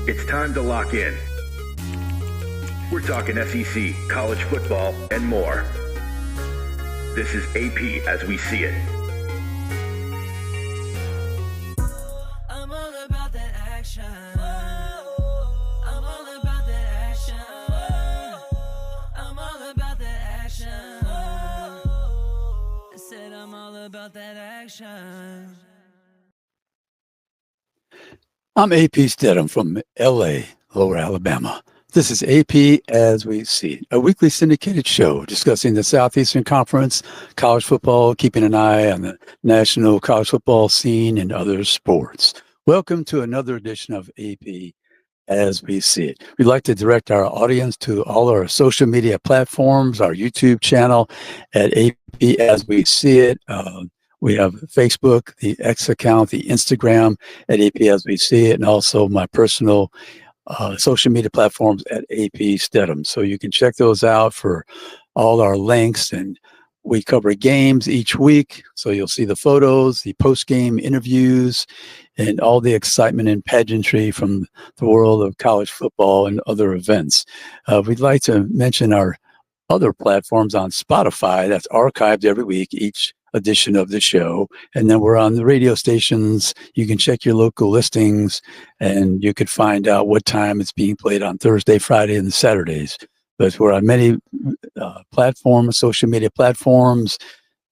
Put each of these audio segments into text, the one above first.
It's time to lock in. We're talking SEC, college football, and more. This is AP as we see it. I'm all about that action. I'm all about that action. I'm all about that action. I said I'm all about that action. I'm AP Stedham from LA, Lower Alabama. This is AP as we see it, a weekly syndicated show discussing the Southeastern Conference, college football, keeping an eye on the national college football scene and other sports. Welcome to another edition of AP as we see it. We'd like to direct our audience to all our social media platforms, our YouTube channel at AP as we see it. We have Facebook, the X account, the Instagram at AP as we see it, and also my personal social media platforms at AP Stedham. So you can check those out for all our links, and we cover games each week. So you'll see the photos, the post-game interviews, and all the excitement and pageantry from the world of college football and other events. We'd like to mention our other platforms on Spotify. That's archived every week, each edition of the show. And then we're on the radio stations. You can check your local listings and you could find out what time it's being played on Thursday, Friday, and Saturdays. But we're on many platforms, social media platforms,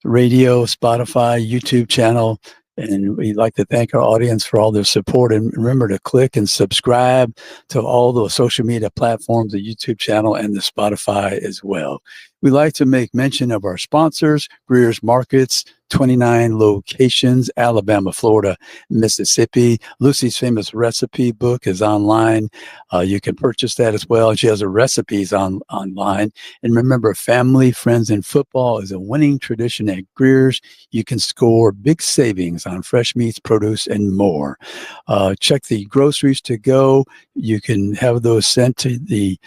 radio, Spotify, YouTube channel. And we'd like to thank our audience for all their support. And remember to click and subscribe to all the social media platforms, the YouTube channel, and the Spotify as well. We'd like to make mention of our sponsors, Greer's Markets, 29 locations, Alabama, Florida, Mississippi. Lucy's Famous Recipe book is online. You can purchase that as well. She has her recipes online. And remember, family, friends, and football is a winning tradition at Greer's. You can score big savings on fresh meats, produce, and more. Check the groceries to go. You can have those sent to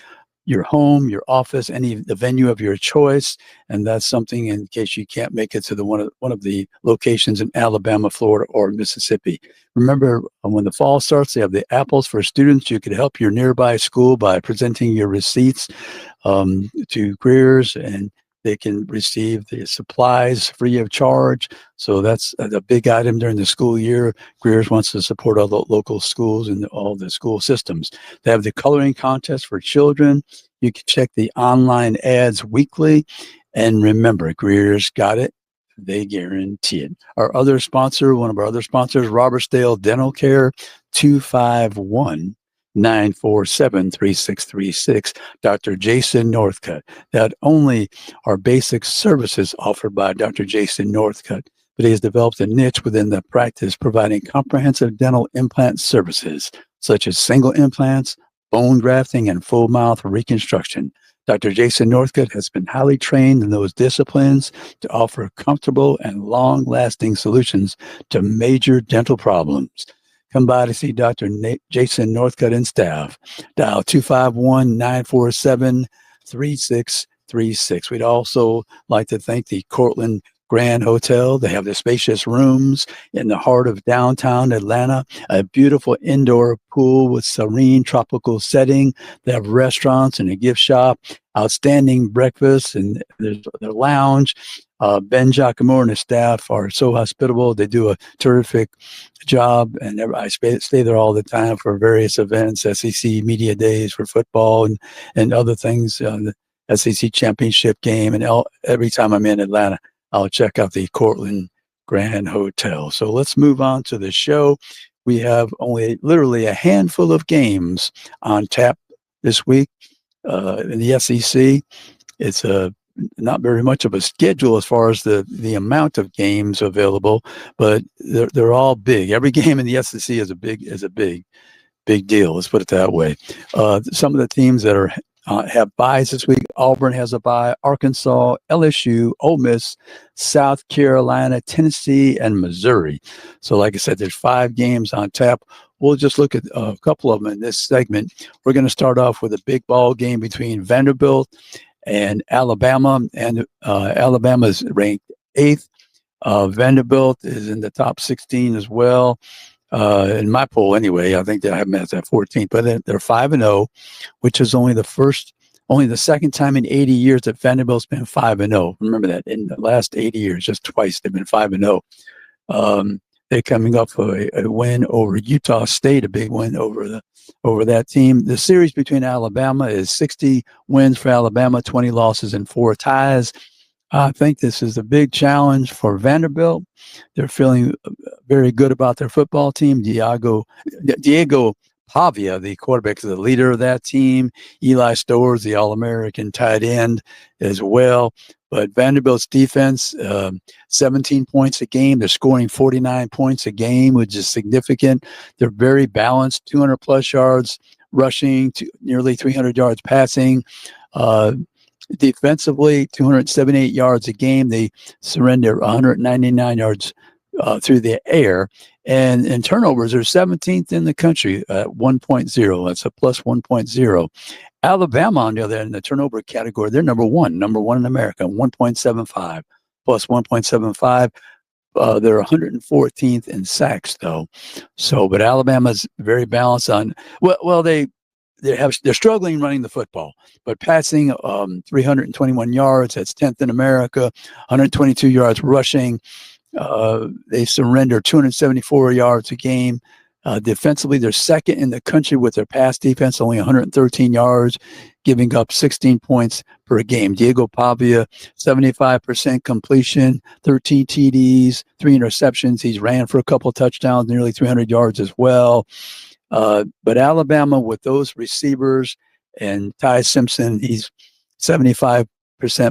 your home, your office, the venue of your choice. And that's something in case you can't make it to one of the locations in Alabama, Florida, or Mississippi. Remember, when the fall starts, they have the apples for students. You could help your nearby school by presenting your receipts to Greer's, and they can receive the supplies free of charge. So that's a big item during the school year. Greer's wants to support all the local schools and all the school systems. They have the coloring contest for children. You can check the online ads weekly. And remember, Greer's got it. They guarantee it. One of our other sponsors, Robertsdale Dental Care, 251-947-3636, Dr. Jason Northcutt. Not only are basic services offered by Dr. Jason Northcutt, but he has developed a niche within the practice providing comprehensive dental implant services, such as single implants, bone grafting, and full mouth reconstruction. Dr. Jason Northcutt has been highly trained in those disciplines to offer comfortable and long-lasting solutions to major dental problems. Come by to see Dr. Jason Northcutt and staff. Dial 251-947-3636. We'd also like to thank the Cortland Grand Hotel. They have the spacious rooms in the heart of downtown Atlanta, a beautiful indoor pool with serene tropical setting. They have restaurants and a gift shop, outstanding breakfast, and there's their lounge. Ben Giacomo and his staff are so hospitable. They do a terrific job, and I stay there all the time for various events, SEC Media Days for football and other things, the SEC Championship game. And every time I'm in Atlanta, I'll check out the Cortland Grand Hotel. So let's move on to the show. We have only literally a handful of games on tap this week in the SEC. It's not very much of a schedule as far as the amount of games available, but they're all big. Every game in the SEC is a big deal. Let's put it that way. Some of the teams that have byes this week: Auburn has a bye, Arkansas, LSU, Ole Miss, South Carolina, Tennessee, and Missouri. So like I said, there's 5 games on tap. We'll just look at a couple of them in this segment. We're going to start off with a big ball game between Vanderbilt and Alabama, and Alabama is ranked 8th. Vanderbilt is in the top 16 as well. in my poll anyway. I think they have them as at 14th, but they're 5-0, which is only the second time in 80 years that Vanderbilt's been 5-0. Remember that in the last 80 years, just twice they've been 5-0. They're coming off a win over Utah State, a big win over that team. The series between Alabama is 60 wins for Alabama, 20 losses, and 4 ties. I think this is a big challenge for Vanderbilt. They're feeling very good about their football team. Diego Pavia, the quarterback, is the leader of that team. Eli Stowers, the All-American tight end as well. But Vanderbilt's defense, 17 points a game. They're scoring 49 points a game, which is significant. They're very balanced, 200-plus yards rushing, to nearly 300 yards passing. Defensively, 278 yards a game. They surrender 199 yards through the air. And in turnovers, they're 17th in the country at 1.0. That's a plus 1.0. Alabama, on the other end, in the turnover category, they're number one in America, 1.75, plus 1.75. They're 114th in sacks, though. So, but Alabama's very balanced on. They're struggling running the football, but passing 321 yards. That's 10th in America. 122 yards rushing. They surrender 274 yards a game. Defensively, they're second in the country with their pass defense, only 113 yards, giving up 16 points per game. Diego Pavia, 75% completion, 13 TDs, 3 interceptions. He's ran for a couple of touchdowns, nearly 300 yards as well. But Alabama, with those receivers and Ty Simpson, he's 75%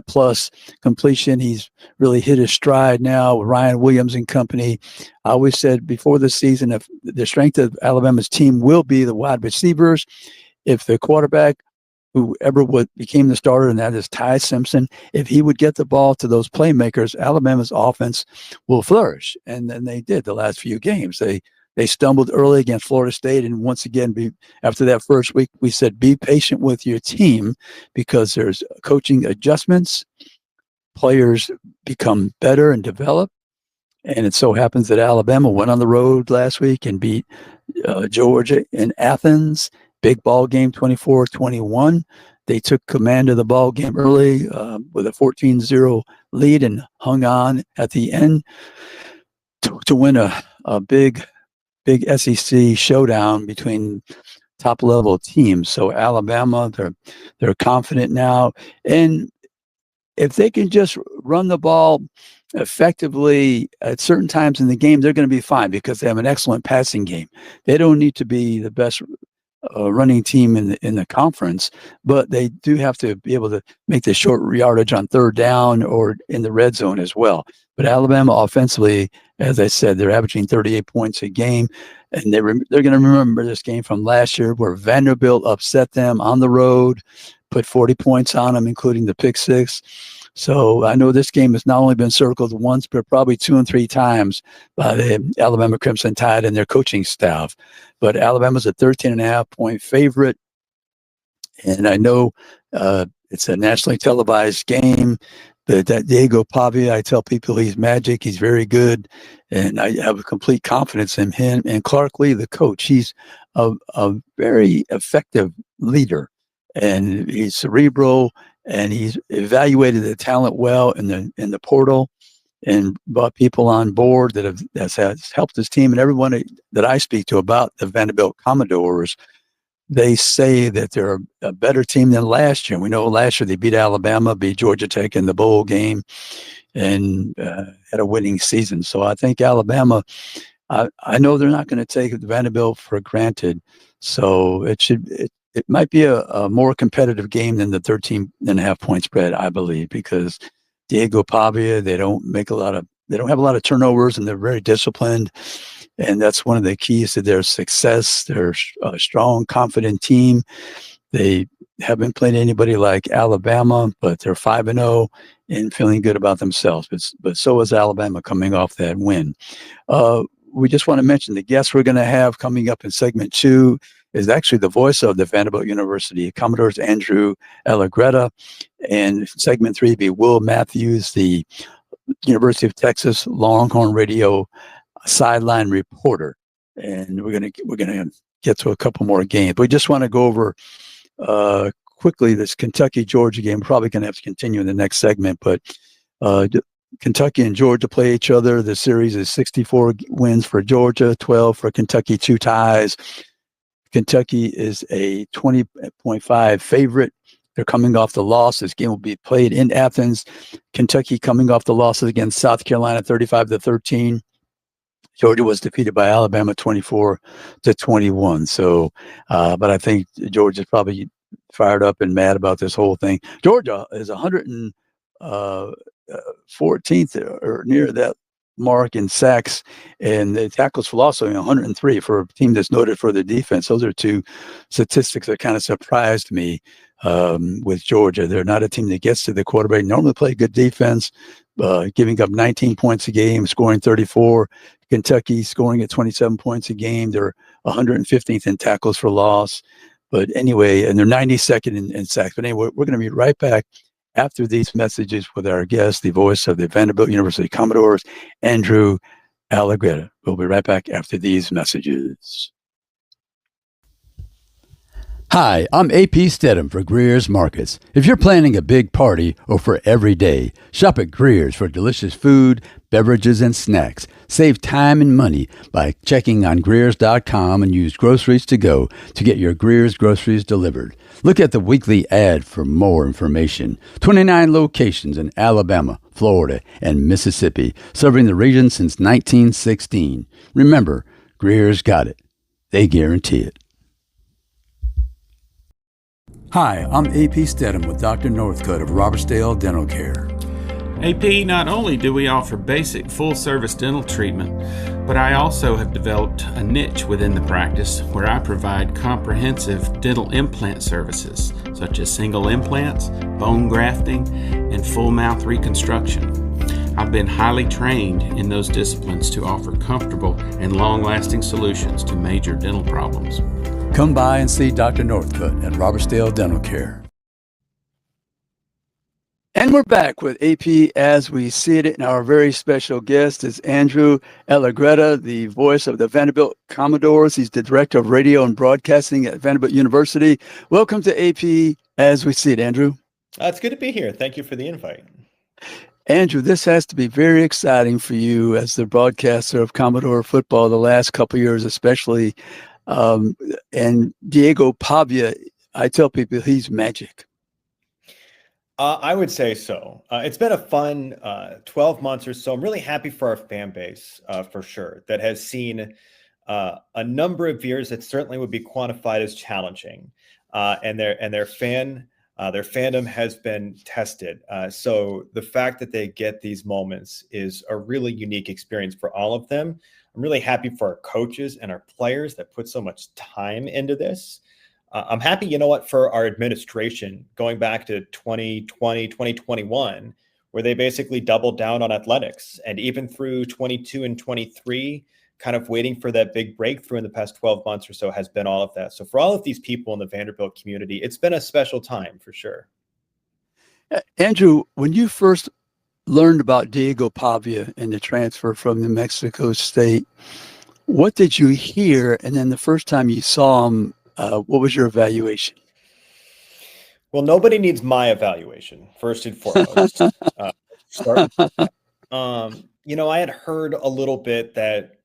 plus completion. He's really hit his stride now with Ryan Williams and company. I always said before the season, if the strength of Alabama's team will be the wide receivers, if the quarterback, whoever became the starter, and that is Ty Simpson, if he would get the ball to those playmakers, Alabama's offense will flourish. And then they did the last few games. They stumbled early against Florida State, and once again, after that first week, we said, be patient with your team because there's coaching adjustments. Players become better and develop, and it so happens that Alabama went on the road last week and beat Georgia in Athens. Big ball game, 24-21. They took command of the ball game early with a 14-0 lead and hung on at the end to win a big SEC showdown between top level teams. So Alabama, they're confident now. And if they can just run the ball effectively at certain times in the game, they're going to be fine because they have an excellent passing game. They don't need to be the best running team in the conference, but they do have to be able to make the short yardage on third down or in the red zone as well. But Alabama offensively, as I said, they're averaging 38 points a game, and they're going to remember this game from last year where Vanderbilt upset them on the road, put 40 points on them, including the pick six. So I know this game has not only been circled once, but probably 2 and 3 times by the Alabama Crimson Tide and their coaching staff. But Alabama's a 13.5-point favorite. And I know it's a nationally televised game. But that Diego Pavia, I tell people he's magic. He's very good. And I have complete confidence in him. And Clark Lee, the coach, he's a very effective leader. And he's cerebral. And he's evaluated the talent well in the portal and brought people on board that has helped his team. And everyone that I speak to about the Vanderbilt Commodores, they say that they're a better team than last year. We know last year they beat Alabama, beat Georgia Tech in the bowl game, and had a winning season. So I think Alabama, I know they're not going to take Vanderbilt for granted. So it might be a more competitive game than the 13.5-point spread, I believe, because Diego Pavia, they don't have a lot of turnovers, and they're very disciplined. And that's one of the keys to their success. They're a strong, confident team. They haven't played anybody like Alabama, but they're 5-0 and feeling good about themselves. But so is Alabama coming off that win. We just want to mention the guests we're going to have coming up in segment 2 is actually the voice of the Vanderbilt University Commodores, Andrew Allegretta. And segment 3 be Will Matthews, the University of Texas Longhorn Radio sideline reporter. and we're gonna get to a couple more games. We just want to go over quickly this Kentucky-Georgia game. We're probably going to have to continue in the next segment, but Kentucky and Georgia play each other. The series is 64 wins for Georgia, 12 for Kentucky, 2 ties. Kentucky is a 20.5 favorite. They're coming off the loss. This game will be played in Athens. Kentucky coming off the losses against South Carolina, 35-13. Georgia was defeated by Alabama 24-21. So, but I think Georgia's probably fired up and mad about this whole thing. Georgia is 114th or near that mark in sacks, and the tackles for loss, 103 for a team that's noted for their defense. Those are two statistics that kind of surprised me with Georgia. They're not a team that gets to the quarterback. Normally play good defense, giving up 19 points a game, scoring 34. Kentucky scoring at 27 points a game. They're 115th in tackles for loss. But anyway, and they're 92nd in sacks. But anyway, we're going to be right back after these messages with our guest, the voice of the Vanderbilt University Commodores, Andrew Allegretta. We'll be right back after these messages. Hi, I'm AP Stedham for Greer's Markets. If you're planning a big party or for every day, shop at Greer's for delicious food, beverages, and snacks. Save time and money by checking on Greers.com and use Groceries to Go to get your Greer's groceries delivered. Look at the weekly ad for more information. 29 locations in Alabama, Florida, and Mississippi, serving the region since 1916. Remember, Greer's got it. They guarantee it. Hi, I'm AP Stedham with Dr. Northcutt of Robertsdale Dental Care. AP, not only do we offer basic full-service dental treatment, but I also have developed a niche within the practice where I provide comprehensive dental implant services, such as single implants, bone grafting, and full mouth reconstruction. I've been highly trained in those disciplines to offer comfortable and long-lasting solutions to major dental problems. Come by and see Dr. Northcutt at Robertsdale Dental Care. And we're back with AP as we see it. And our very special guest is Andrew Allegretta, the voice of the Vanderbilt Commodores. He's the director of radio and broadcasting at Vanderbilt University. Welcome to AP as we see it, Andrew. It's good to be here. Thank you for the invite. Andrew, this has to be very exciting for you as the broadcaster of Commodore football the last couple of years, especially. And Diego Pavia, I tell people he's magic. I would say so. It's been a fun 12 months or so. I'm really happy for our fan base, for sure, that has seen a number of years that certainly would be quantified as challenging, and their fandom has been tested. So the fact that they get these moments is a really unique experience for all of them. I'm really happy for our coaches and our players that put so much time into this. I'm happy, for our administration going back to 2020, 2021, where they basically doubled down on athletics, and even through 22 and 23, kind of waiting for that big breakthrough in the past 12 months or so has been all of that. So for all of these people in the Vanderbilt community, it's been a special time for sure. Andrew, when you first learned about Diego Pavia and the transfer from New Mexico State, what did you hear? And then the first time you saw him, what was your evaluation? Well, nobody needs my evaluation, first and foremost. I had heard a little bit that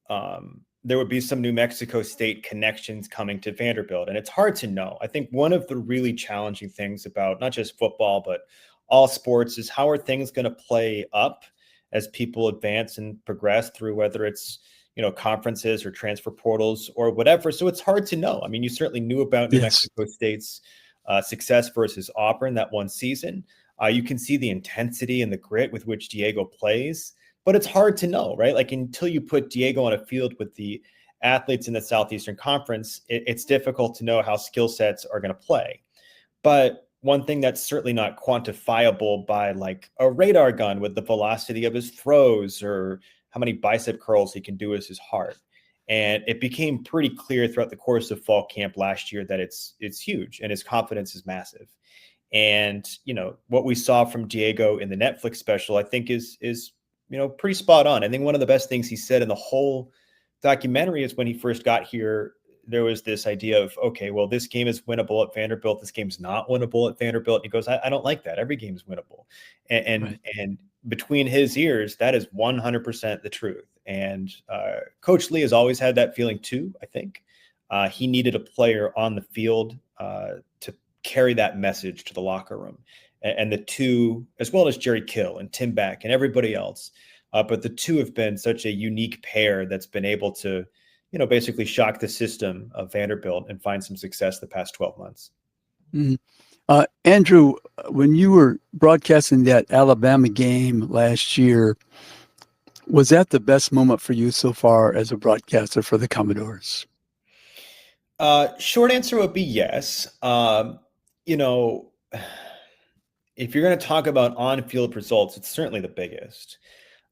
there would be some New Mexico State connections coming to Vanderbilt, and it's hard to know. I think one of the really challenging things about not just football, but all sports is how are things going to play up as people advance and progress through, whether it's conferences or transfer portals or whatever. So it's hard to know. I mean, you certainly knew about New Mexico State's success versus Auburn that one season. You can see the intensity and the grit with which Diego plays, but it's hard to know, right? Like until you put Diego on a field with the athletes in the Southeastern Conference, it's difficult to know how skill sets are going to play. But one thing that's certainly not quantifiable by like a radar gun with the velocity of his throws or how many bicep curls he can do is his heart. And it became pretty clear throughout the course of fall camp last year that it's huge and his confidence is massive. And, what we saw from Diego in the Netflix special, I think is pretty spot on. I think one of the best things he said in the whole documentary is when he first got here, there was this idea of, okay, well, this game is winnable at Vanderbilt. This game's not winnable at Vanderbilt. And he goes, I don't like that. Every game is winnable. And between his ears, that is 100% the truth. And Coach Lee has always had that feeling too, I think. He needed a player on the field to carry that message to the locker room. And the two, as well as Jerry Kill and Tim Beck and everybody else, but the two have been such a unique pair that's been able to, basically shock the system of Vanderbilt and find some success the past 12 months. Mm-hmm. Andrew, when you were broadcasting that Alabama game last year, was that the best moment for you so far as a broadcaster for the Commodores? Short answer would be yes. If you're going to talk about on-field results, it's certainly the biggest.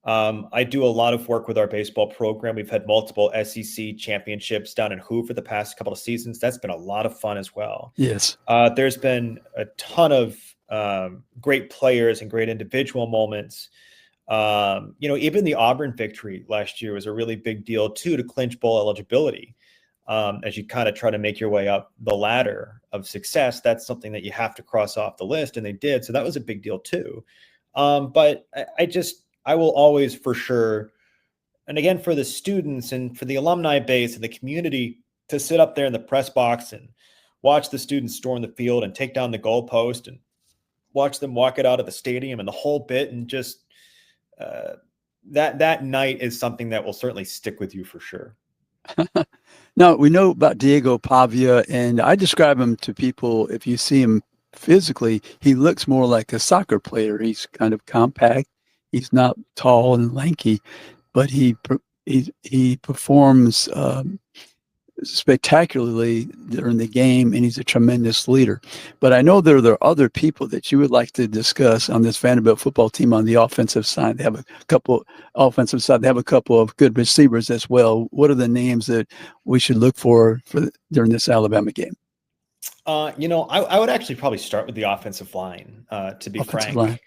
I do a lot of work with our baseball program. We've had multiple SEC championships down in Hoover the past couple of seasons. That's been a lot of fun as well. Yes. There's been a ton of great players and great individual moments. Even the Auburn victory last year was a really big deal too, to clinch bowl eligibility. As you kind of try to make your way up the ladder of success, that's something that you have to cross off the list, and they did. So that was a big deal too. But I will always, for sure, and again, for the students and for the alumni base and the community, to sit up there in the press box and watch the students storm the field and take down the goalpost and watch them walk it out of the stadium and the whole bit, and just that night is something that will certainly stick with you for sure. Now, we know about Diego Pavia, and I describe him to people, if you see him physically, he looks more like a soccer player. He's kind of compact. He's not tall and lanky, but he performs spectacularly during the game, and he's a tremendous leader. But I know there are other people that you would like to discuss on this Vanderbilt football team on the offensive side. They have a couple of good receivers as well. What are the names that we should look for during this Alabama game? I would actually probably start with the offensive line, to be frank. Line.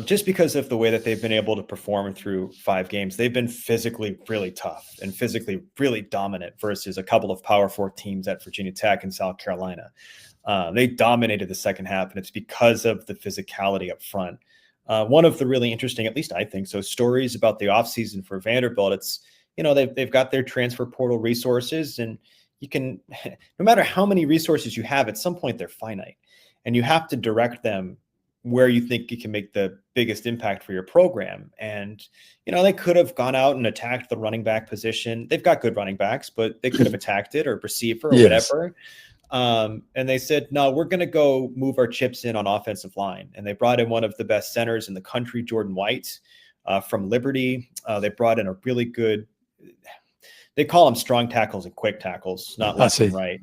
Just because of the way that they've been able to perform through 5 games. They've been physically really tough and physically really dominant versus a couple of Power 4 teams at Virginia Tech and South Carolina. They dominated the second half, and it's because of the physicality up front. One of the really interesting, at least I think so, stories about the offseason for Vanderbilt, it's, they've got their transfer portal resources, and you can, no matter how many resources you have, at some point they're finite, and you have to direct them where you think you can make the biggest impact for your program. And, they could have gone out and attacked the running back position. They've got good running backs, but they could have attacked it, or receiver, or whatever. And they said, no, we're going to go move our chips in on offensive line. And they brought in one of the best centers in the country, Jordan White, from Liberty. They brought in a really good, they call them strong tackles and quick tackles, not left and right.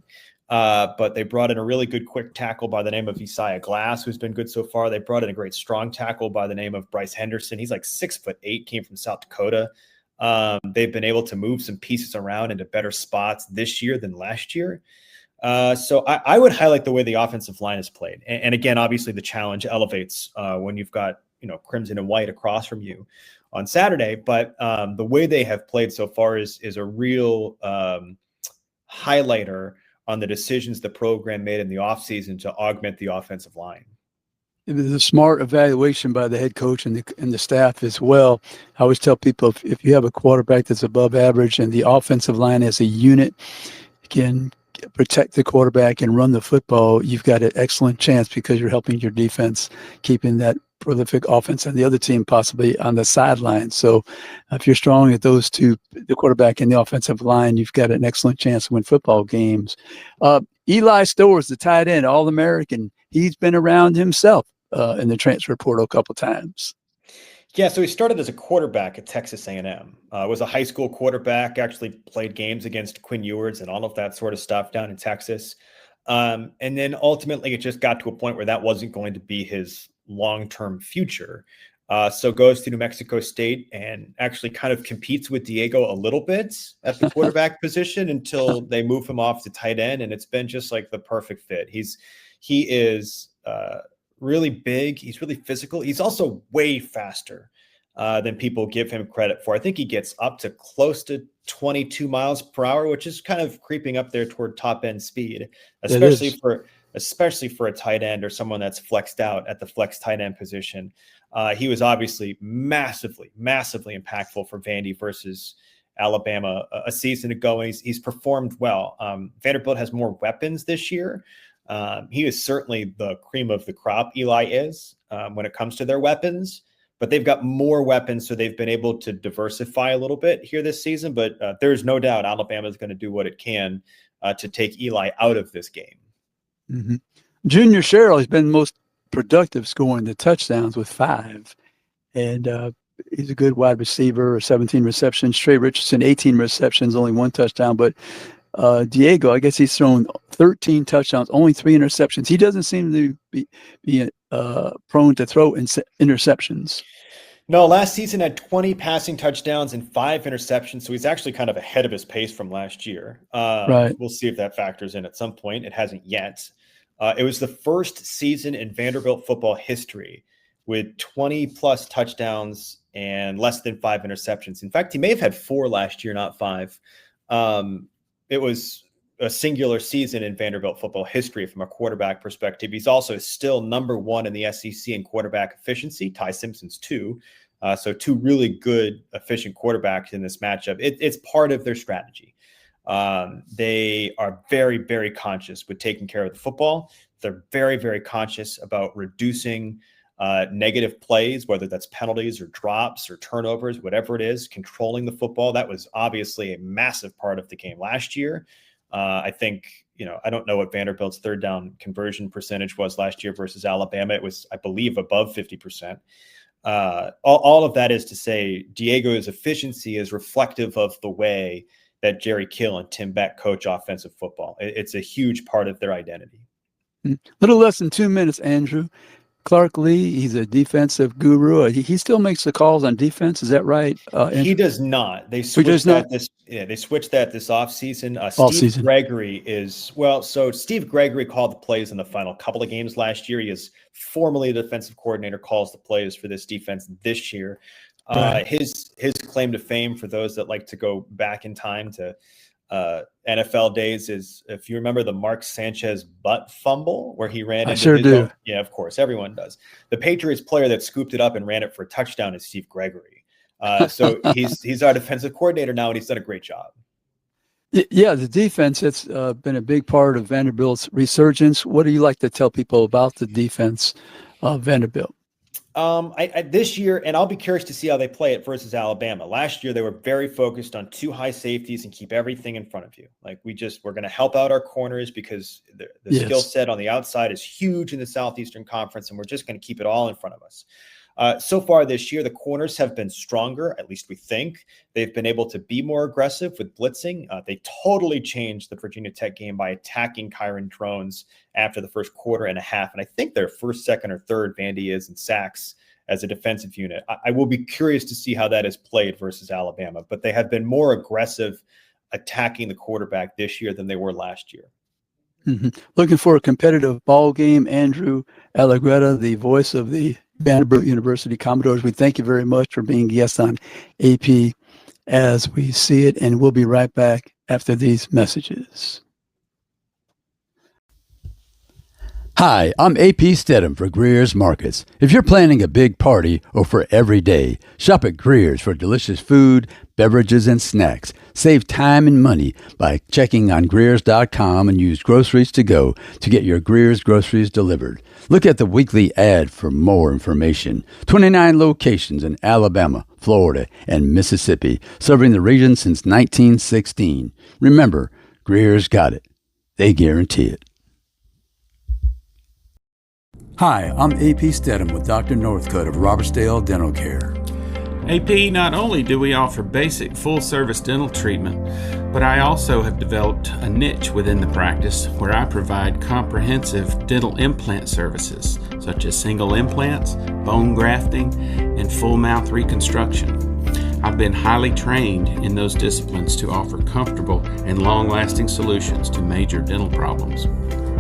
But they brought in a really good quick tackle by the name of Isaiah Glass, who's been good so far. They brought in a great strong tackle by the name of Bryce Henderson. He's like 6'8", came from South Dakota. They've been able to move some pieces around into better spots this year than last year. So I would highlight the way the offensive line is played. And again, obviously the challenge elevates when you've got, crimson and white across from you on Saturday. But the way they have played so far is a real highlighter on the decisions the program made in the offseason to augment the offensive line. It was a smart evaluation by the head coach and the staff as well. I always tell people, if you have a quarterback that's above average and the offensive line as a unit can protect the quarterback and run the football, you've got an excellent chance, because you're helping your defense, keeping that prolific offense and the other team possibly on the sideline. So if you're strong at those two, the quarterback and the offensive line, you've got an excellent chance to win football games. Eli Stowers, the tight end, All-American, he's been around himself in the transfer portal a couple times. Yeah, so he started as a quarterback at Texas A&M. Was a high school quarterback, actually played games against Quinn Ewers and all of that sort of stuff down in Texas. And then ultimately it just got to a point where that wasn't going to be his long-term future. So goes to New Mexico State and actually kind of competes with Diego a little bit at the quarterback position until they move him off to tight end. And it's been just like the perfect fit. He is really big. He's really physical. He's also way faster. than people give him credit for. I think he gets up to close to 22 miles per hour, which is kind of creeping up there toward top end speed, especially for a tight end or someone that's flexed out at the flex tight end position. He was obviously massively impactful for Vandy versus Alabama a season ago. And he's performed well. Vanderbilt has more weapons this year. He is certainly the cream of the crop. Eli is when it comes to their weapons, but they've got more weapons, so they've been able to diversify a little bit here this season. But there's no doubt Alabama is going to do what it can to take Eli out of this game. Mm-hmm. Junior Sherrill has been most productive scoring the touchdowns with 5. And he's a good wide receiver, 17 receptions. Trey Richardson, 18 receptions, only 1 touchdown. But Diego, I guess he's thrown 13 touchdowns, only 3 interceptions. He doesn't seem to be prone to throw interceptions. No, last season had 20 passing touchdowns and 5 interceptions, so he's actually kind of ahead of his pace from last year. Right. We'll see if that factors in at some point. It hasn't yet. It was the first season in Vanderbilt football history with 20-plus touchdowns and less than 5 interceptions. In fact, he may have had 4 last year, not 5. It was a singular season in Vanderbilt football history from a quarterback perspective. He's also still number 1 in the SEC in quarterback efficiency. Ty Simpson's 2. So 2 really good, efficient quarterbacks in this matchup. It's part of their strategy. They are very, very conscious with taking care of the football. They're very, very conscious about reducing negative plays, whether that's penalties or drops or turnovers, whatever it is, controlling the football. That was obviously a massive part of the game last year. I think, I don't know what Vanderbilt's third down conversion percentage was last year versus Alabama. It was, I believe, above 50%. All of that is to say Diego's efficiency is reflective of the way that Jerry Kill and Tim Beck coach offensive football. It's a huge part of their identity. Little less than 2 minutes, Andrew. Clark Lee, he's a defensive guru. He still makes the calls on defense. Is that right? He does not. They switched that this offseason. Steve Gregory so Steve Gregory called the plays in the final couple of games last year. He is formally the defensive coordinator, calls the plays for this defense this year. Right. His claim to fame, for those that like to go back in time to NFL days, is if you remember the Mark Sanchez butt fumble where he ran. I sure do. Yeah, of course, everyone does. The Patriots player that scooped it up and ran it for a touchdown is Steve Gregory. So he's our defensive coordinator now, and he's done a great job. Yeah, the defense, it's been a big part of Vanderbilt's resurgence. What do you like to tell people about the defense of Vanderbilt? This year, and I'll be curious to see how they play it versus Alabama. Last year, they were very focused on 2 high safeties and keep everything in front of you. Like we're going to help out our corners because the skill set on the outside is huge in the Southeastern Conference, and we're just going to keep it all in front of us. So far this year, the corners have been stronger, at least we think. They've been able to be more aggressive with blitzing. They totally changed the Virginia Tech game by attacking Kyron Drones after the first quarter and a half. And I think their first, second, or third Vandy is in sacks as a defensive unit. I will be curious to see how that is played versus Alabama, but they have been more aggressive attacking the quarterback this year than they were last year. Mm-hmm. Looking for a competitive ball game, Andrew Allegretta, the voice of the Vanderbilt University Commodores. We thank you very much for being a guest on AP as we see it, and we'll be right back after these messages. Hi, I'm AP Stedham for Greer's Markets. If you're planning a big party or for every day, shop at Greer's for delicious food, beverages, and snacks. Save time and money by checking on Greers.com and use Groceries to Go to get your Greer's groceries delivered. Look at the weekly ad for more information. 29 locations in Alabama, Florida, and Mississippi, serving the region since 1916. Remember, Greer's got it. They guarantee it. Hi, I'm AP Stedham with Dr. Northcutt of Robertsdale Dental Care. AP, not only do we offer basic full-service dental treatment, but I also have developed a niche within the practice where I provide comprehensive dental implant services, such as single implants, bone grafting, and full mouth reconstruction. I've been highly trained in those disciplines to offer comfortable and long-lasting solutions to major dental problems.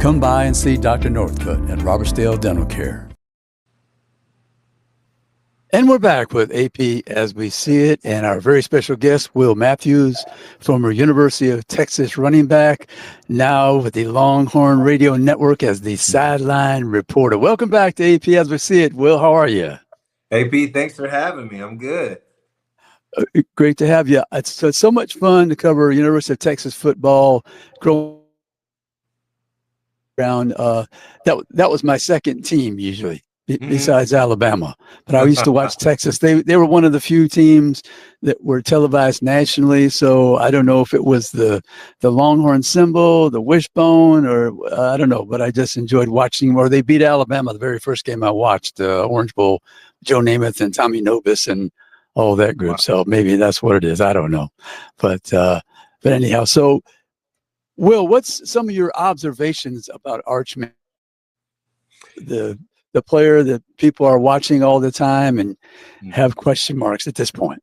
Come by and see Dr. Northcutt at Robertsdale Dental Care. And we're back with AP as we see it, and our very special guest, Will Matthews, former University of Texas running back, now with the Longhorn Radio Network as the sideline reporter. Welcome back to AP as we see it. Will, how are you? AP, thanks for having me. I'm good. Great to have you. It's so much fun to cover University of Texas football. Growing around, that was my second team usually. Besides Alabama, but I used to watch Texas. They were one of the few teams that were televised nationally. So I don't know if it was the Longhorn symbol, the wishbone, or I don't know. But I just enjoyed watching. Or they beat Alabama the very first game I watched, Orange Bowl, Joe Namath and Tommy Nobis and all that group. Wow. So maybe that's what it is. I don't know, but anyhow. So, Will, what's some of your observations about Archman? The player that people are watching all the time and have question marks at this point?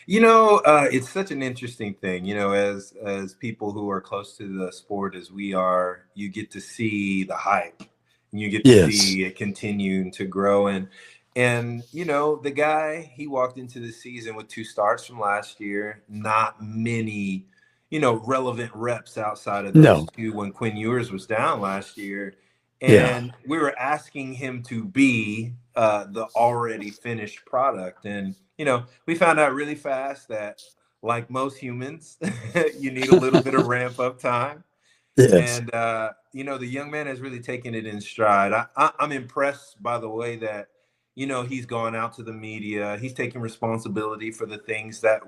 It's such an interesting thing, as people who are close to the sport as we are, you get to see the hype and you get to see it continuing to grow. And the guy, he walked into the season with 2 starts from last year, not many, relevant reps outside of those 2 when Quinn Ewers was down last year. And we were asking him to be the already finished product. And, we found out really fast that, like most humans, you need a little bit of ramp up time. Yes. And, the young man has really taken it in stride. I'm impressed by the way that, he's gone out to the media. He's taking responsibility for the things that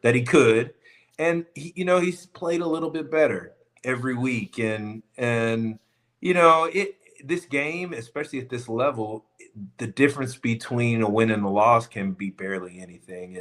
he could. And, he's played a little bit better every week. And this game, especially at this level, the difference between a win and a loss can be barely anything.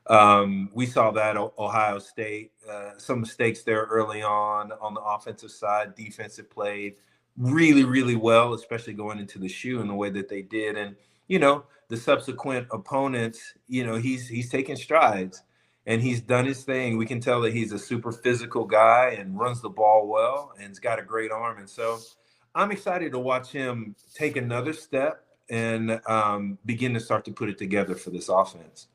And we saw that Ohio State, some mistakes there early on the offensive side. Defensive played really, really well, especially going into the shoe in the way that they did. And, the subsequent opponents, he's taken strides. And he's done his thing. We can tell that he's a super physical guy and runs the ball well and he's got a great arm. And so I'm excited to watch him take another step and begin to start to put it together for this offense.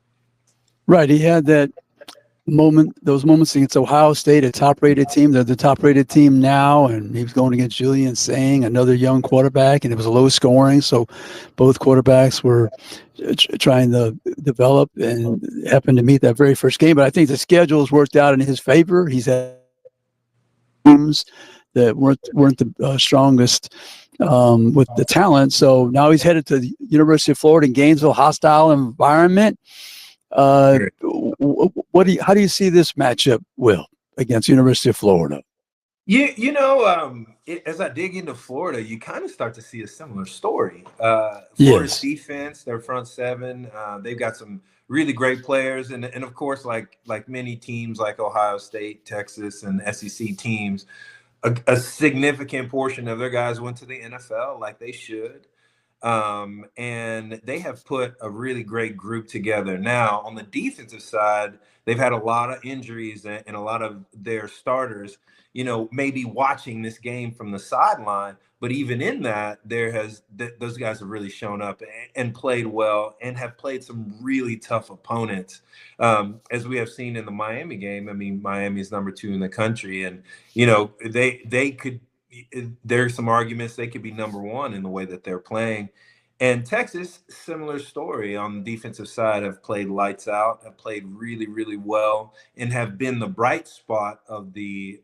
Right. He had those moments against Ohio State, a top-rated team. They're the top-rated team now, and he was going against Julian Sang, another young quarterback, and it was a low scoring. So both quarterbacks were trying to develop and happened to meet that very first game. But I think the schedule's worked out in his favor. He's had teams that weren't the strongest with the talent. So now he's headed to the University of Florida in Gainesville, hostile environment. How do you see this matchup, Will, against University of Florida? As I dig into Florida, you kind of start to see a similar story. Florida's defense, their front seven, they've got some really great players, and of course, like many teams like Ohio State, Texas, and SEC teams, a significant portion of their guys went to the NFL, like they should. And they have put a really great group together. Now, on the defensive side, they've had a lot of injuries and a lot of their starters, maybe watching this game from the sideline. But even in that, those guys have really shown up and played well and have played some really tough opponents. As we have seen in the Miami game, I mean, Miami is number 2 in the country. And, they could, there's some arguments they could be number 1 in the way that they're playing. And Texas, similar story on the defensive side, have played lights out, have played really, really well, and have been the bright spot of the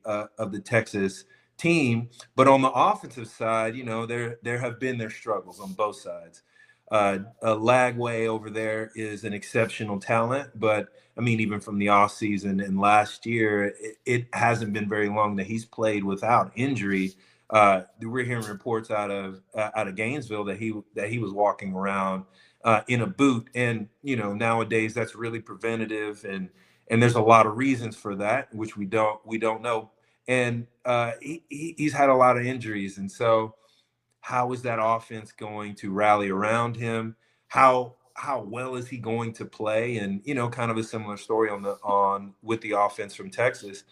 Texas team. But on the offensive side, there have been their struggles on both sides. Lagway over there is an exceptional talent, but I mean, even from the off season and last year, it hasn't been very long that he's played without injury. We're hearing reports out of Gainesville that he was walking around in a boot, and nowadays that's really preventative, and there's a lot of reasons for that, which we don't know. And he's had a lot of injuries, and so how is that offense going to rally around him? How well is he going to play? And kind of a similar story with the offense from Texas.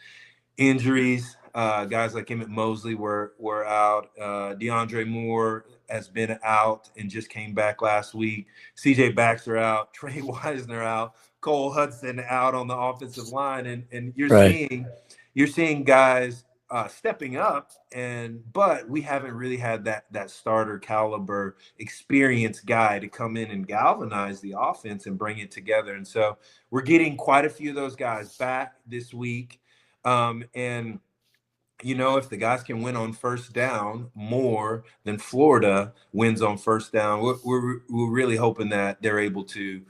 Injuries, Guys like Emmett Mosley were out. DeAndre Moore has been out and just came back last week. C.J. Baxter out. Trey Wisner out. Cole Hudson out on the offensive line, and you're seeing guys stepping up, but we haven't really had that starter caliber experienced guy to come in and galvanize the offense and bring it together. And so we're getting quite a few of those guys back this week. And if the guys can win on first down more than Florida wins on first down, we're really hoping that they're able to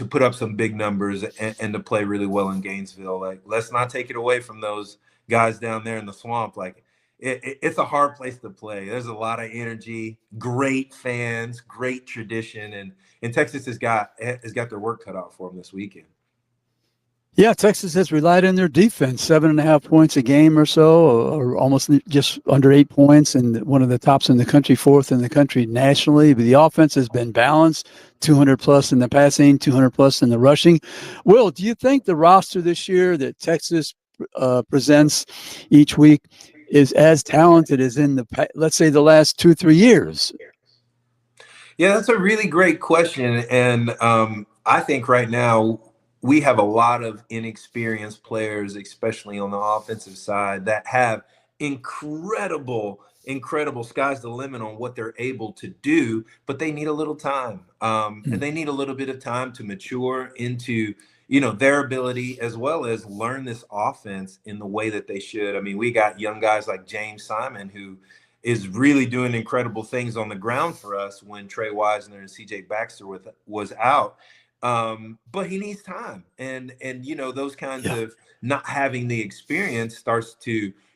put up some big numbers and to play really well in Gainesville. Like, let's not take it away from those guys down there in the swamp. Like, it's a hard place to play. There's a lot of energy, great fans, great tradition, and Texas has got their work cut out for them this weekend. Yeah, Texas has relied on their defense, 7.5 points a game or so, or almost just under 8 points, and one of the tops in the country, fourth in the country nationally. But the offense has been balanced, 200 plus in the passing, 200 plus in the rushing. Will, do you think the roster this year that Texas presents each week is as talented as in let's say the last 2-3 years? Yeah, that's a really great question. And I think right now we have a lot of inexperienced players, especially on the offensive side, that have incredible sky's the limit on what they're able to do, but they need a little time. And they need a little bit of time to mature into, their ability, as well as learn this offense in the way that they should. I mean, we got young guys like James Simon, who is really doing incredible things on the ground for us when Trey Wisner and C.J. Baxter was out. But he needs time. And those kinds of not having the experience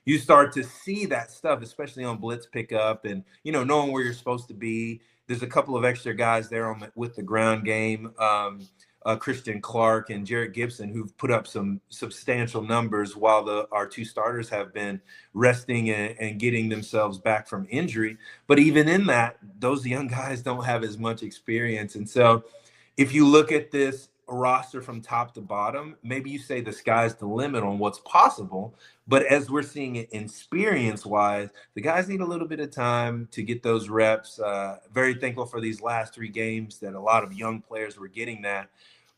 you start to see that stuff, especially on blitz pickup and, knowing where you're supposed to be. There's a couple of extra guys there with the ground game, Christian Clark and Jarrett Gibson, who've put up some substantial numbers while our two starters have been resting and getting themselves back from injury. But even in that, those young guys don't have as much experience. And so if you look at this roster from top to bottom, maybe you say the sky's the limit on what's possible. But as we're seeing it experience-wise, the guys need a little bit of time to get those reps. Very thankful for these last 3 games that a lot of young players were getting that.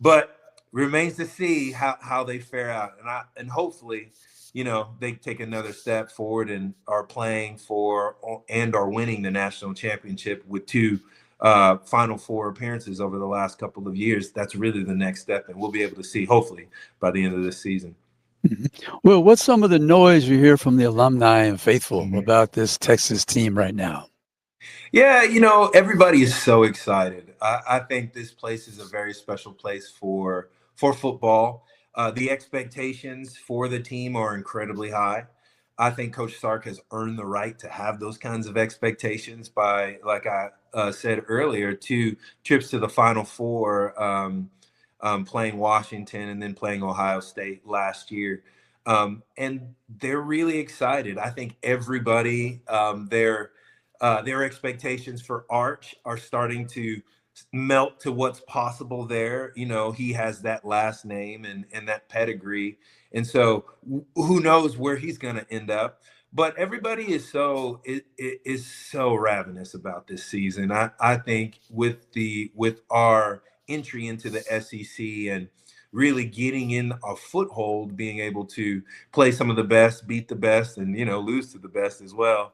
But remains to see how they fare out. And hopefully, they take another step forward and are playing for and are winning the national championship with 2 Final Four appearances over the last couple of years. That's really the next step, and we'll be able to see, hopefully, by the end of this season. Well, what's some of the noise you hear from the alumni and faithful about this Texas team right now? Yeah, everybody is so excited. I think this place is a very special place for football. The expectations for the team are incredibly high. I think Coach Sark has earned the right to have those kinds of expectations by, like I said earlier, 2 trips to the Final Four, playing Washington and then playing Ohio State last year. And they're really excited. I think everybody, their expectations for Arch are starting to melt to what's possible there. He has that last name and that pedigree. And so who knows where he's going to end up. But everybody is so ravenous about this season. I think with our entry into the SEC and really getting in a foothold, being able to play some of the best, beat the best, and lose to the best as well.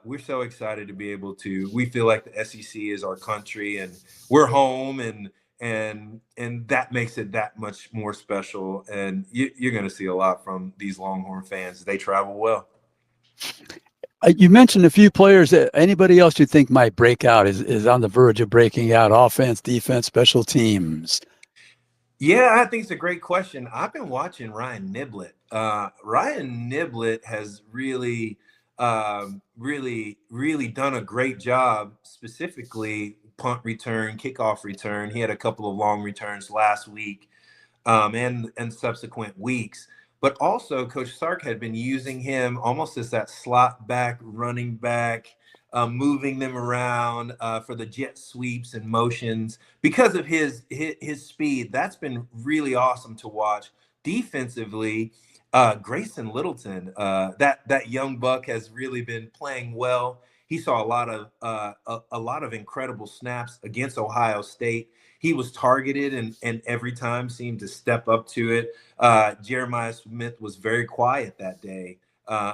We're so excited to be able to. We feel like the SEC is our country, and we're home, and that makes it that much more special. And you're going to see a lot from these Longhorn fans. They travel well. You mentioned a few players. That anybody else you think might break out is on the verge of breaking out? Offense, defense, special teams. Yeah, I think it's a great question. I've been watching Ryan Niblett. Ryan Niblett has really done a great job, specifically punt return, kickoff return. He had a couple of long returns last week and subsequent weeks. But also, Coach Sark had been using him almost as that slot back, running back, moving them around for the jet sweeps and motions because of his speed. That's been really awesome to watch. Defensively, Grayson Littleton, that young buck has really been playing well. He saw a lot of incredible snaps against Ohio State. He was targeted and every time seemed to step up to it. Jeremiah Smith was very quiet that day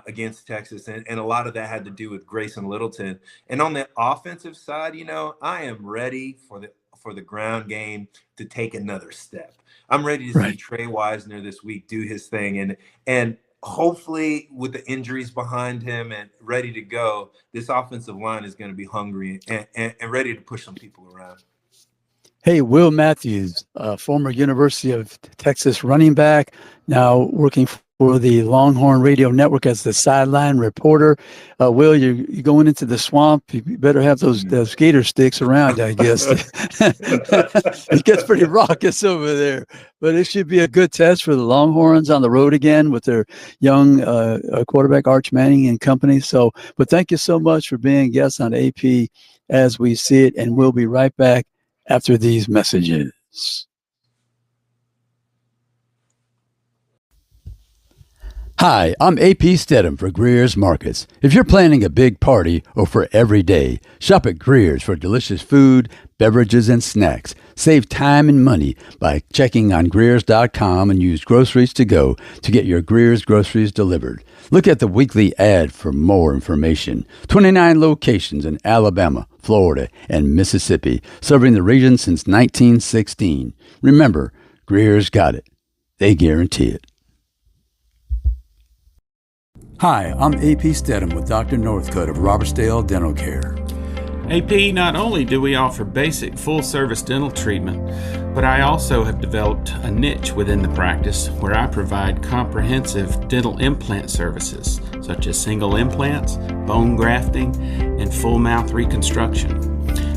against Texas, and a lot of that had to do with Grayson Littleton. And on the offensive side, I am ready for the ground game to take another step. I'm ready to see Trey Wisner this week do his thing, and hopefully with the injuries behind him and ready to go, this offensive line is going to be hungry and ready to push some people around. Hey, Will Matthews, former University of Texas running back, now working for the Longhorn Radio Network as the sideline reporter. Will, you're going into the swamp. You better have those skater sticks around, I guess. It gets pretty raucous over there. But it should be a good test for the Longhorns on the road again with their young quarterback, Arch Manning and company. So, but thank you so much for being a guest on AP as we see it. And we'll be right back after these messages. Hi, I'm AP Stedham for Greer's Markets. If you're planning a big party or for every day, shop at Greer's for delicious food, beverages, and snacks. Save time and money by checking on Greer's.com and use Groceries to Go to get your Greer's groceries delivered. Look at the weekly ad for more information. 29 locations in Alabama, Florida, and Mississippi, serving the region since 1916. Remember, Greer's got it. They guarantee it. Hi, I'm AP Stedham with Dr. Northcutt of Robertsdale Dental Care. AP, not only do we offer basic full-service dental treatment, but I also have developed a niche within the practice where I provide comprehensive dental implant services, such as single implants, bone grafting, and full mouth reconstruction.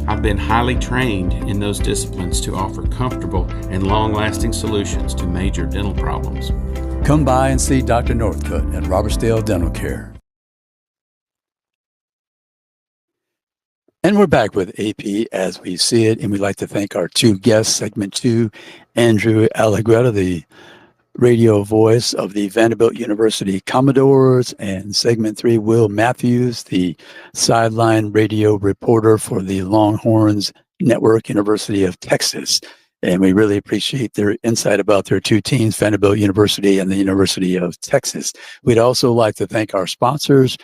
I've been highly trained in those disciplines to offer comfortable and long-lasting solutions to major dental problems. Come by and see Dr. Northcutt at Robertsdale Dental Care. And we're back with AP as we see it, and we'd like to thank our two guests. Segment 2, Andrew Allegretta, the radio voice of the Vanderbilt University Commodores, and segment 3, Will Matthews, the sideline radio reporter for the Longhorns Network, University of Texas. And we really appreciate their insight about their two teams, Vanderbilt University and the University of Texas. We'd also like to thank our sponsors,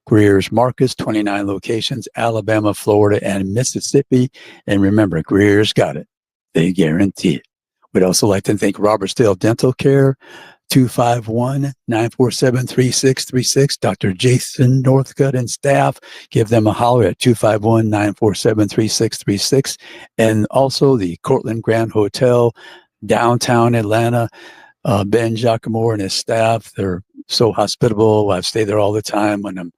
Greer's Markets, 29 locations, Alabama, Florida, and Mississippi. And remember, Greer's got it. They guarantee it. We'd also like to thank Robertsdale Dental Care, 251-947-3636. Dr. Jason Northcutt and staff, give them a holler at 251-947-3636. And also the Cortland Grand Hotel, downtown Atlanta. Ben Giacomo and his staff, they're so hospitable. I've stayed there all the time when I'm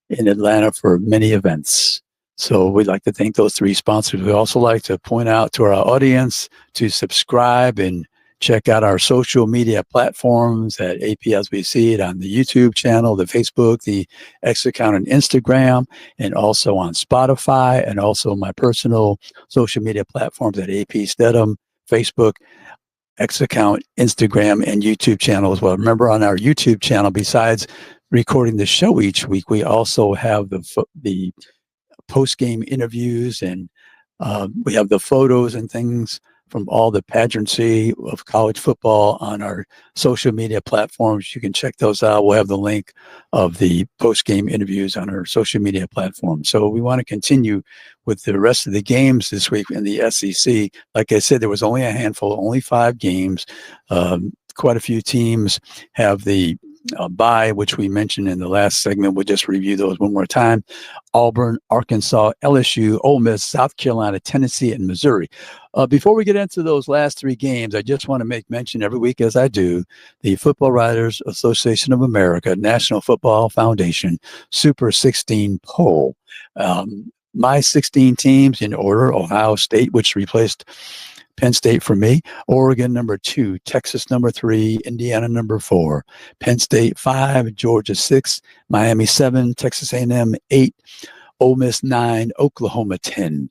in Atlanta for many events. So we'd like to thank those three sponsors. We also like to point out to our audience to subscribe and check out our social media platforms at AP as we see it on the YouTube channel, the Facebook, the X account on Instagram, and also on Spotify, and also my personal social media platforms at AP Stedham, Facebook, X account, Instagram, and YouTube channel as well. Remember, on our YouTube channel, besides recording the show each week, we also have the post-game interviews, and we have the photos and things from all the pageantry of college football on our social media platforms. You can check those out. We'll have the link of the post-game interviews on our social media platform. So we want to continue with the rest of the games this week in the SEC. Like I said, there was only a handful, only 5 games. Quite a few teams have the bye, which we mentioned in the last segment. We'll just review those one more time. Auburn, Arkansas, LSU, Ole Miss, South Carolina, Tennessee, and Missouri. Before we get into those last 3 games, I just want to make mention every week, as I do, the Football Writers Association of America, National Football Foundation, Super 16 poll. My 16 teams in order: Ohio State, which replaced Penn State for me, Oregon number 2, Texas number 3, Indiana number 4, Penn State 5, Georgia 6, Miami 7, Texas A&M 8, Ole Miss 9, Oklahoma 10,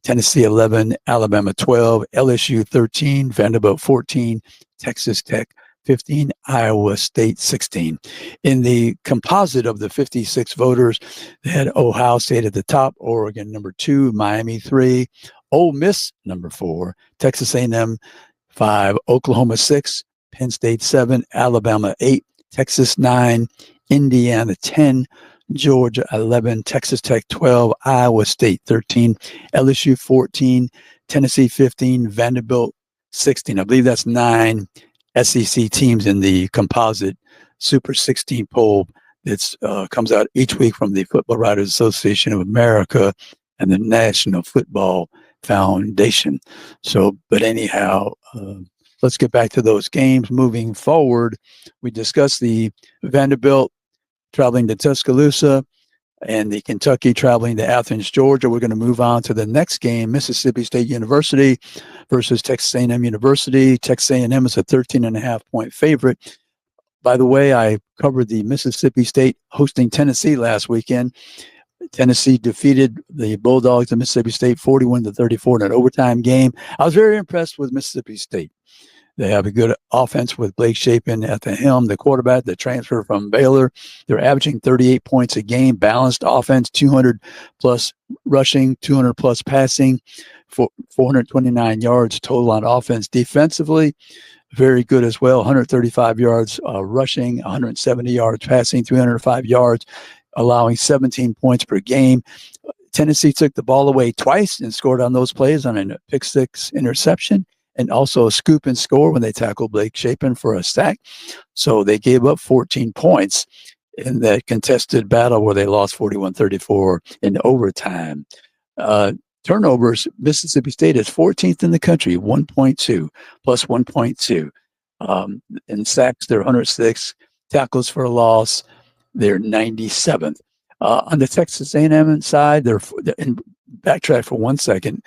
Tennessee 11, Alabama 12, LSU 13, Vanderbilt 14, Texas Tech 15, Iowa State 16. In the composite of the 56 voters, they had Ohio State at the top, Oregon number 2, Miami 3, Ole Miss number 4, Texas A&M 5, Oklahoma 6, Penn State 7, Alabama 8, Texas 9, Indiana 10, Georgia 11, Texas Tech 12, Iowa State 13, LSU 14, Tennessee 15, Vanderbilt 16. I believe that's 9 SEC teams in the composite Super 16 poll that comes out each week from the Football Writers Association of America and the National Football Foundation. So, but anyhow, let's get back to those games. Moving forward, we discussed the Vanderbilt traveling to Tuscaloosa and the Kentucky traveling to Athens, Georgia. We're going to move on to the next game, Mississippi State University versus Texas A&M University. Texas A&M is a 13.5-point favorite. By the way, I covered the Mississippi State hosting Tennessee last weekend. Tennessee defeated the Bulldogs of Mississippi State 41-34 in an overtime game. I was very impressed with Mississippi State. They have a good offense with Blake Shapen at the helm, the quarterback, the transfer from Baylor. They're averaging 38 points a game, balanced offense, 200-plus rushing, 200-plus passing, 429 yards total on offense. Defensively, very good as well, 135 yards rushing, 170 yards passing, 305 yards, allowing 17 points per game. Tennessee took the ball away twice and scored on those plays on a pick-six interception, and also a scoop and score when they tackled Blake Shapen for a sack. So they gave up 14 points in that contested battle where they lost 41-34 in overtime. Turnovers, Mississippi State is 14th in the country, 1.2, plus 1.2. In sacks, they're 106. Tackles for a loss, they're 97th. On the Texas A&M side, and backtrack for 1 second,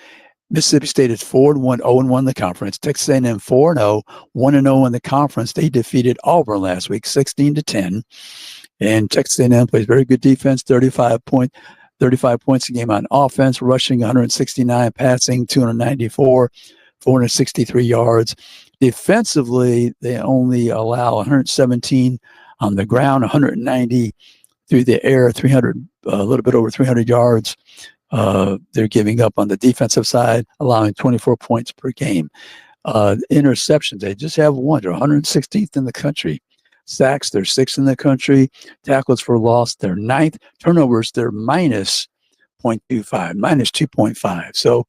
Mississippi State is 4-1, 0-1 in the conference. Texas A&M 4-0, 1-0 in the conference. They defeated Auburn last week, 16-10. And Texas A&M plays very good defense, 35 points a game on offense, rushing 169, passing 294, 463 yards. Defensively, they only allow 117 on the ground, 190 through the air, a little bit over 300 yards. They're giving up on the defensive side, allowing 24 points per game. Interceptions, they just have one. They're 116th in the country. Sacks, they're 6th in the country. Tackles for loss, they're 9th. Turnovers, they're minus 0.25, minus 2.5. So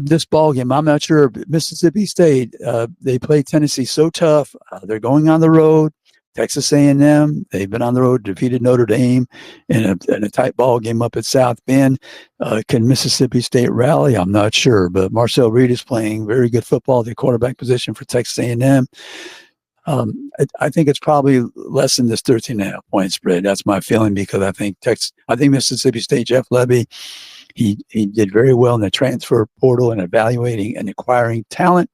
this ball game, I'm not sure. Mississippi State, they play Tennessee so tough. They're going on the road. Texas A&M, they've been on the road, defeated Notre Dame in a tight ball game up at South Bend. Can Mississippi State rally? I'm not sure, but Marcel Reed is playing very good football at the quarterback position for Texas A&M. I think it's probably less than this 13.5-point spread. That's my feeling, because I think Mississippi State, Jeff Lebby, he did very well in the transfer portal and evaluating and acquiring talent.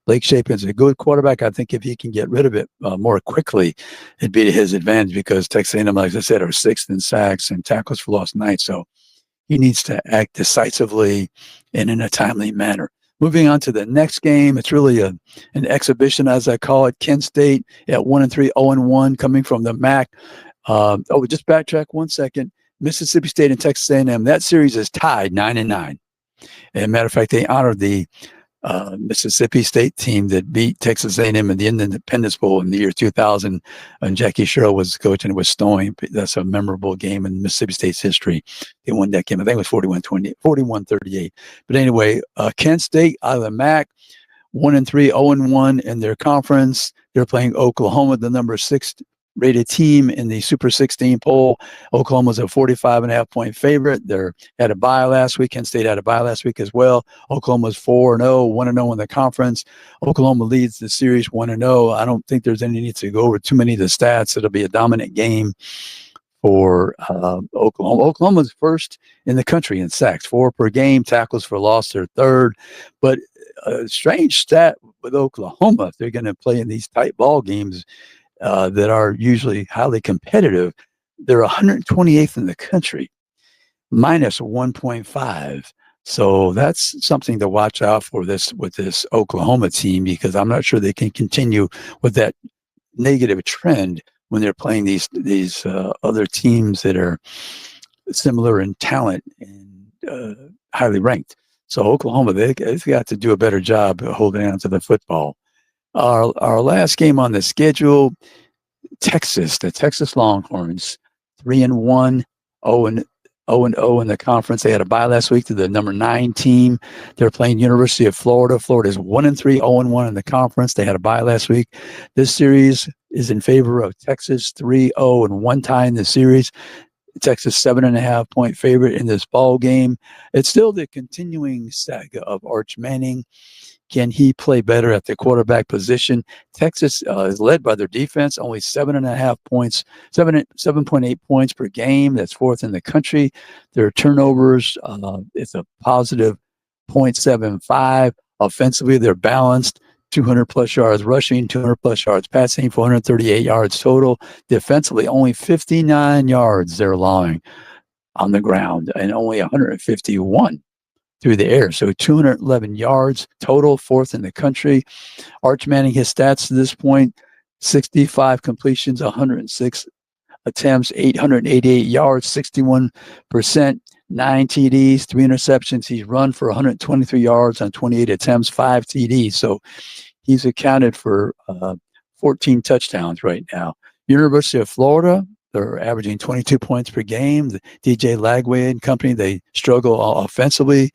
Blake Shapen is a good quarterback. I think if he can get rid of it more quickly, it'd be to his advantage, because Texas A&M, like I said, are 6th in sacks and tackles for loss 9th. So he needs to act decisively and in a timely manner. Moving on to the next game, it's really an exhibition, as I call it. Kent State at 1-3, 0-1, coming from the MAC. Just backtrack 1 second. Mississippi State and Texas A&M, that series is tied 9-9. And matter of fact, they honored the Mississippi State team that beat Texas A&M in the Independence Bowl in the year 2000. And Jackie Sherrill was coaching. It was snowing. That's a memorable game in Mississippi State's history. They won that game. I think it was 41-38. But anyway, Kent State out of the MAC, 1-3, 0-1 in their conference. They're playing Oklahoma, the number 6 rated team in the Super 16 poll. Oklahoma's a 45.5-point favorite. They're had a bye last week. Kent State had a bye last week as well. Oklahoma's 4-0, 1-0 in the conference. Oklahoma leads the series 1-0. I don't think there's any need to go over too many of the stats. It'll be a dominant game for Oklahoma. Oklahoma's first in the country in sacks, 4 per game. Tackles for loss, they're 3rd. But a strange stat with Oklahoma, if they're going to play in these tight ball games that are usually highly competitive, they're 128th in the country, minus 1.5 So that's something to watch out for with this Oklahoma team, because I'm not sure they can continue with that negative trend when they're playing these other teams that are similar in talent and highly ranked. So Oklahoma, they've got to do a better job of holding on to the football. Our last game on the schedule, the Texas Longhorns, 3-1, 0-0 in the conference. They had a bye last week to the number 9 team. They're playing University of Florida. Florida's 1-3, 0-1 in the conference. They had a bye last week. This series is in favor of Texas, 3-0 and 1 tie in the series. Texas 7.5 point favorite in this ball game. It's still the continuing saga of Arch Manning. Can he play better at the quarterback position? Texas is led by their defense, only 7.5 points, 7.8 points per game. That's 4th in the country. Their turnovers, it's a positive 0.75. Offensively, they're balanced. 200 plus yards rushing, 200 plus yards passing, 438 yards total. Defensively, only 59 yards they're allowing on the ground and only 151 through the air. So 211 yards total, 4th in the country. Arch Manning, his stats to this point, 65 completions, 106 attempts, 888 yards, 61%, 9 TDs, 3 interceptions. He's run for 123 yards on 28 attempts, 5 TDs. So he's accounted for 14 touchdowns right now. University of Florida, they're averaging 22 points per game. The DJ Lagway and company, they struggle offensively,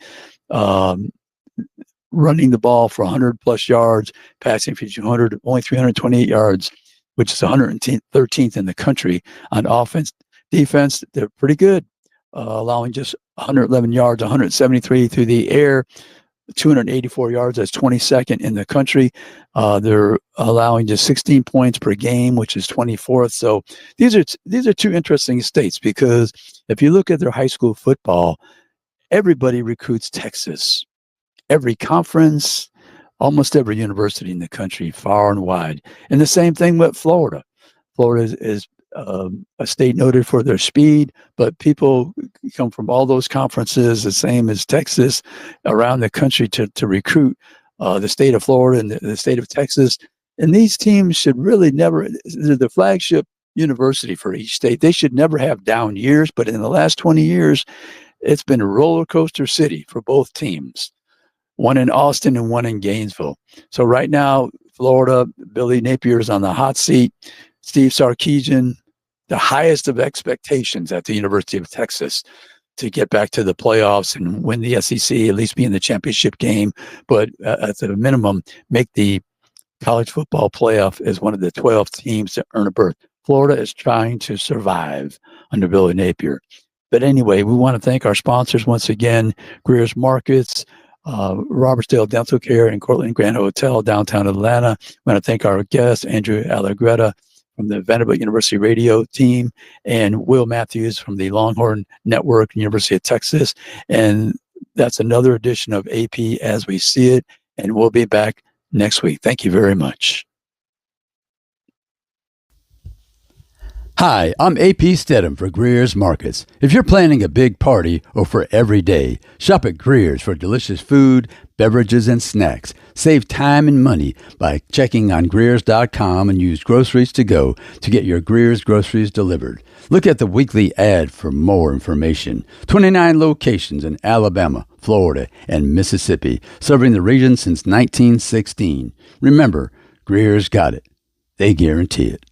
running the ball for 100 plus yards, passing for 200, only 328 yards, which is 113th in the country on offense. Defense, they're pretty good, allowing just 111 yards, 173 through the air, 284 yards. That's 22nd in the country. They're allowing just 16 points per game, which is 24th. So these are two interesting states, because if you look at their high school football, everybody recruits Texas. Every conference, almost every university in the country, far and wide. And the same thing with Florida. Florida is a state noted for their speed, but people come from all those conferences, the same as Texas, around the country to recruit the state of Florida and the state of Texas. And these teams should really never, they're the flagship university for each state. They should never have down years, but in the last 20 years, it's been a roller coaster city for both teams, one in Austin and one in Gainesville. So right now, Florida, Billy Napier is on the hot seat. Steve Sarkisian, the highest of expectations at the University of Texas to get back to the playoffs and win the SEC, at least be in the championship game, but at the minimum, make the college football playoff as one of the 12 teams to earn a berth. Florida is trying to survive under Billy Napier. But anyway, we want to thank our sponsors once again, Greer's Markets, Robertsdale Dental Care, and Cortland Grand Hotel, downtown Atlanta. We want to thank our guest, Andrew Allegretta, from the Vanderbilt University radio team, and Will Matthews from the Longhorn Network, University of Texas. And that's another edition of AP As We See It, and we'll be back next week. Thank you very much. Hi, I'm AP Stedham for Greer's Markets. If you're planning a big party or for every day, shop at Greer's for delicious food, beverages, and snacks. Save time and money by checking on Greer's.com and use Groceries to Go to get your Greer's groceries delivered. Look at the weekly ad for more information. 29 locations in Alabama, Florida, and Mississippi, serving the region since 1916. Remember, Greer's got it. They guarantee it.